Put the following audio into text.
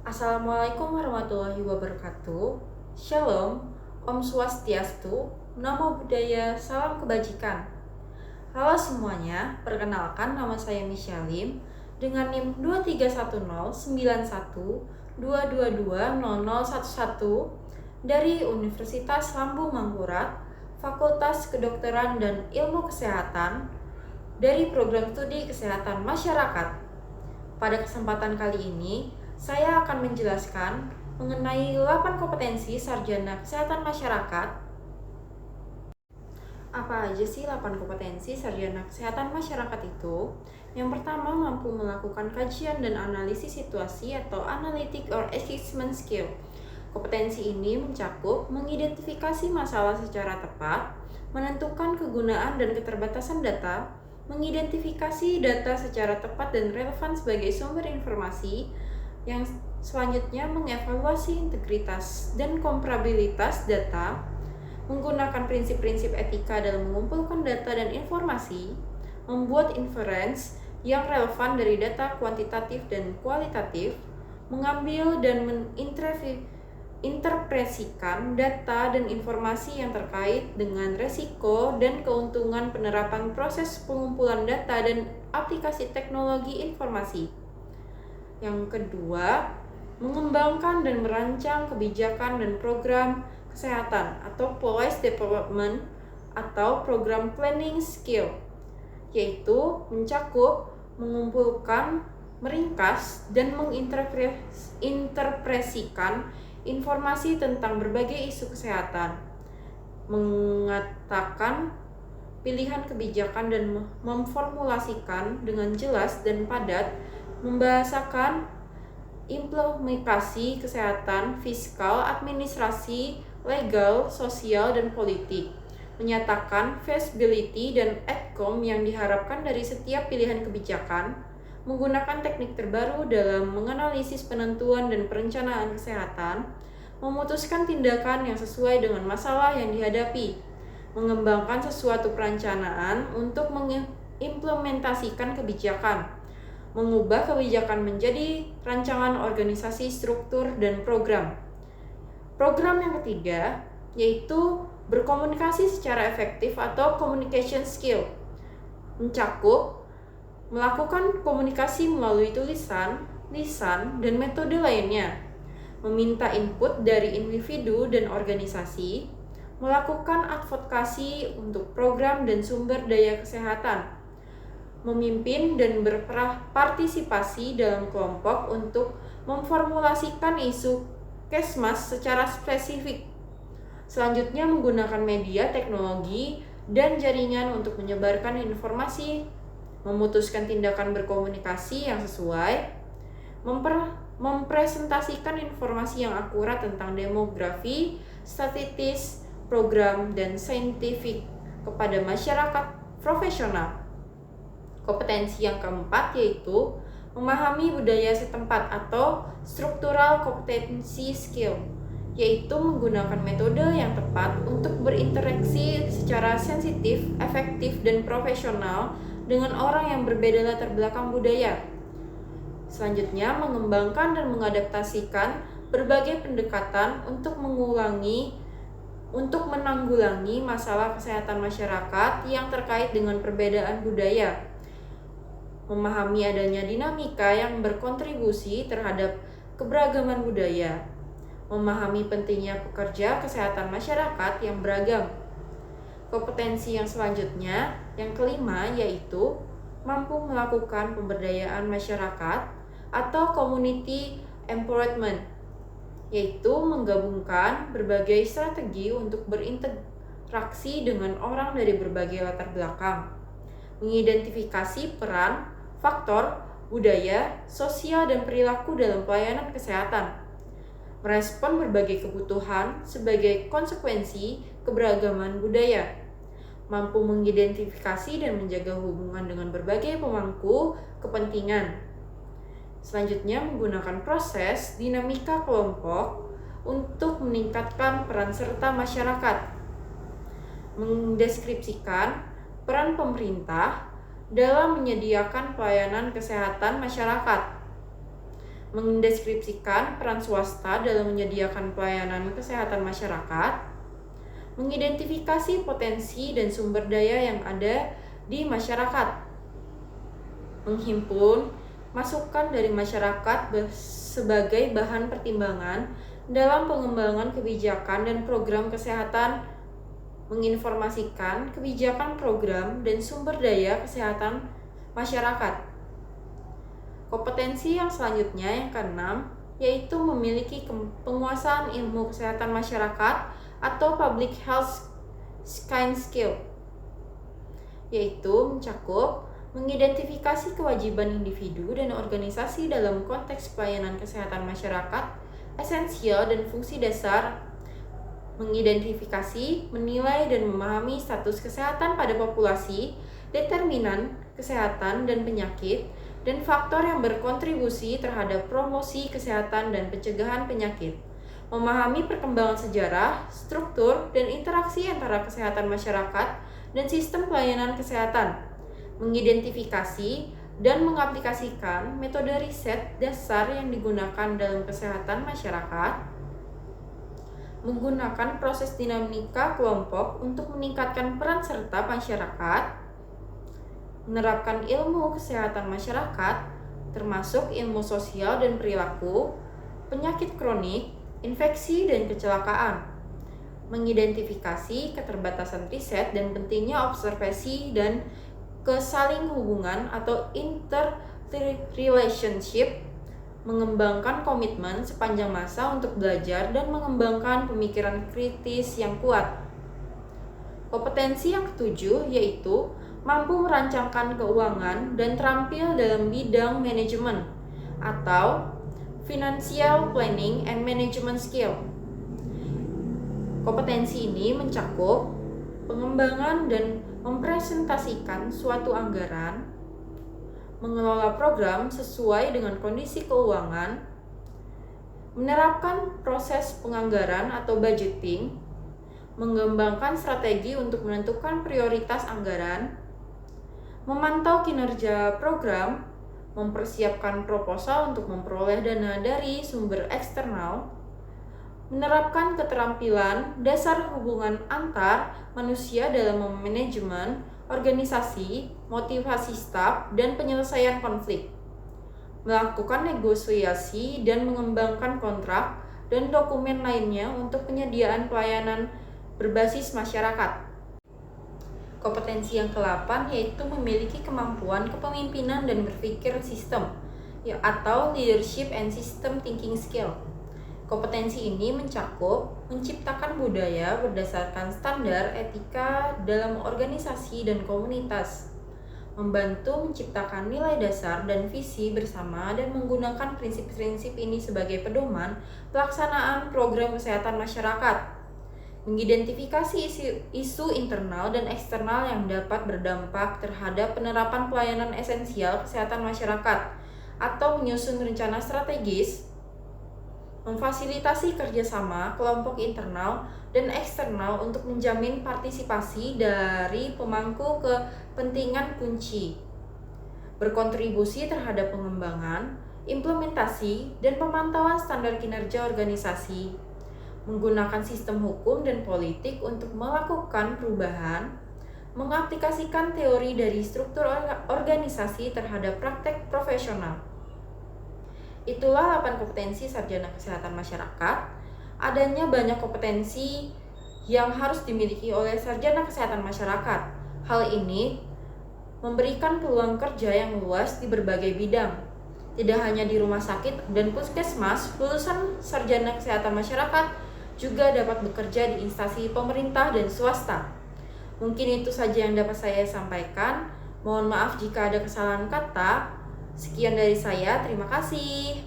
Assalamualaikum warahmatullahi wabarakatuh. Shalom, Om Swastiastu, Namo Buddhaya, Salam Kebajikan. Halo semuanya, perkenalkan nama saya Mishalim dengan NIM 23109122200011 dari Universitas Lambung Mangkurat, Fakultas Kedokteran dan Ilmu Kesehatan dari Program Studi Kesehatan Masyarakat. Pada kesempatan kali ini, saya akan menjelaskan mengenai 8 kompetensi sarjana kesehatan masyarakat. Apa aja sih 8 kompetensi sarjana kesehatan masyarakat itu? Yang pertama, mampu melakukan kajian dan analisis situasi atau analytic or assessment skill. Kompetensi ini mencakup mengidentifikasi masalah secara tepat, menentukan kegunaan dan keterbatasan data, mengidentifikasi data secara tepat dan relevan sebagai sumber informasi. Yang selanjutnya, mengevaluasi integritas dan komparabilitas data, menggunakan prinsip-prinsip etika dalam mengumpulkan data dan informasi, membuat inference yang relevan dari data kuantitatif dan kualitatif, mengambil dan menginterpretasikan data dan informasi yang terkait dengan resiko dan keuntungan penerapan proses pengumpulan data dan aplikasi teknologi informasi. Yang kedua, mengembangkan dan merancang kebijakan dan program kesehatan atau policy development atau program planning skill, yaitu mencakup mengumpulkan, meringkas, dan menginterpretasikan informasi tentang berbagai isu kesehatan, mengatakan pilihan kebijakan dan memformulasikan dengan jelas dan padat, membahasakan implementasi kesehatan, fiskal, administrasi, legal, sosial, dan politik, menyatakan feasibility dan outcome yang diharapkan dari setiap pilihan kebijakan, menggunakan teknik terbaru dalam menganalisis penentuan dan perencanaan kesehatan, memutuskan tindakan yang sesuai dengan masalah yang dihadapi, mengembangkan sesuatu perencanaan untuk mengimplementasikan kebijakan, mengubah kebijakan menjadi rancangan organisasi, struktur, dan program. Program yang ketiga yaitu berkomunikasi secara efektif atau communication skill, mencakup melakukan komunikasi melalui tulisan, lisan, dan metode lainnya, meminta input dari individu dan organisasi, melakukan advokasi untuk program dan sumber daya kesehatan, memimpin dan berpartisipasi dalam kelompok untuk memformulasikan isu kesmas secara spesifik. Selanjutnya, menggunakan media, teknologi, dan jaringan untuk menyebarkan informasi, memutuskan tindakan berkomunikasi yang sesuai, mempresentasikan informasi yang akurat tentang demografi, statistik, program, dan saintifik kepada masyarakat profesional. Kompetensi yang keempat yaitu memahami budaya setempat atau structural competency skill, yaitu menggunakan metode yang tepat untuk berinteraksi secara sensitif, efektif, dan profesional dengan orang yang berbeda latar belakang budaya. Selanjutnya, mengembangkan dan mengadaptasikan berbagai pendekatan untuk menanggulangi masalah kesehatan masyarakat yang terkait dengan perbedaan budaya, memahami adanya dinamika yang berkontribusi terhadap keberagaman budaya, memahami pentingnya pekerja kesehatan masyarakat yang beragam. Kompetensi yang selanjutnya, yang kelima, yaitu mampu melakukan pemberdayaan masyarakat atau community empowerment, yaitu menggabungkan berbagai strategi untuk berinteraksi dengan orang dari berbagai latar belakang, mengidentifikasi peran, faktor, budaya, sosial, dan perilaku dalam pelayanan kesehatan, merespon berbagai kebutuhan sebagai konsekuensi keberagaman budaya, mampu mengidentifikasi dan menjaga hubungan dengan berbagai pemangku kepentingan. Selanjutnya, menggunakan proses dinamika kelompok untuk meningkatkan peran serta masyarakat, mendeskripsikan peran pemerintah dalam menyediakan pelayanan kesehatan masyarakat, mendeskripsikan peran swasta dalam menyediakan pelayanan kesehatan masyarakat, mengidentifikasi potensi dan sumber daya yang ada di masyarakat, menghimpun masukan dari masyarakat sebagai bahan pertimbangan dalam pengembangan kebijakan dan program kesehatan, menginformasikan kebijakan program dan sumber daya kesehatan masyarakat. Kompetensi yang selanjutnya yang keenam yaitu memiliki penguasaan ilmu kesehatan masyarakat atau public health science skill, yaitu mencakup mengidentifikasi kewajiban individu dan organisasi dalam konteks pelayanan kesehatan masyarakat esensial dan fungsi dasar, mengidentifikasi, menilai, dan memahami status kesehatan pada populasi, determinan kesehatan dan penyakit, dan faktor yang berkontribusi terhadap promosi kesehatan dan pencegahan penyakit, memahami perkembangan sejarah, struktur, dan interaksi antara kesehatan masyarakat dan sistem pelayanan kesehatan, mengidentifikasi dan mengaplikasikan metode riset dasar yang digunakan dalam kesehatan masyarakat, menggunakan proses dinamika kelompok untuk meningkatkan peran serta masyarakat, menerapkan ilmu kesehatan masyarakat, termasuk ilmu sosial dan perilaku, penyakit kronik, infeksi, dan kecelakaan, mengidentifikasi keterbatasan riset dan pentingnya observasi dan kesaling hubungan atau interrelationship, mengembangkan komitmen sepanjang masa untuk belajar dan mengembangkan pemikiran kritis yang kuat. Kompetensi yang ketujuh yaitu mampu merancangkan keuangan dan terampil dalam bidang manajemen atau financial planning and management skill. Kompetensi ini mencakup pengembangan dan mempresentasikan suatu anggaran, mengelola program sesuai dengan kondisi keuangan, menerapkan proses penganggaran atau budgeting, mengembangkan strategi untuk menentukan prioritas anggaran, memantau kinerja program, mempersiapkan proposal untuk memperoleh dana dari sumber eksternal, menerapkan keterampilan dasar hubungan antar manusia dalam manajemen, organisasi, motivasi staf, dan penyelesaian konflik, melakukan negosiasi dan mengembangkan kontrak dan dokumen lainnya untuk penyediaan pelayanan berbasis masyarakat. Kompetensi yang ke-8 yaitu memiliki kemampuan kepemimpinan dan berpikir sistem, atau leadership and system thinking skill. Kompetensi ini mencakup menciptakan budaya berdasarkan standar etika dalam organisasi dan komunitas, membantu menciptakan nilai dasar dan visi bersama dan menggunakan prinsip-prinsip ini sebagai pedoman pelaksanaan program kesehatan masyarakat, mengidentifikasi isu internal dan eksternal yang dapat berdampak terhadap penerapan pelayanan esensial kesehatan masyarakat, atau menyusun rencana strategis, memfasilitasi kerjasama kelompok internal dan eksternal untuk menjamin partisipasi dari pemangku kepentingan kunci, berkontribusi terhadap pengembangan, implementasi, dan pemantauan standar kinerja organisasi, menggunakan sistem hukum dan politik untuk melakukan perubahan, mengaplikasikan teori dari struktur organisasi terhadap praktek profesional. Itulah 8 kompetensi sarjana kesehatan masyarakat. Adanya banyak kompetensi yang harus dimiliki oleh sarjana kesehatan masyarakat. Hal ini memberikan peluang kerja yang luas di berbagai bidang. Tidak hanya di rumah sakit dan puskesmas, lulusan sarjana kesehatan masyarakat juga dapat bekerja di instansi pemerintah dan swasta. Mungkin itu saja yang dapat saya sampaikan. Mohon maaf jika ada kesalahan kata. Sekian dari saya, terima kasih.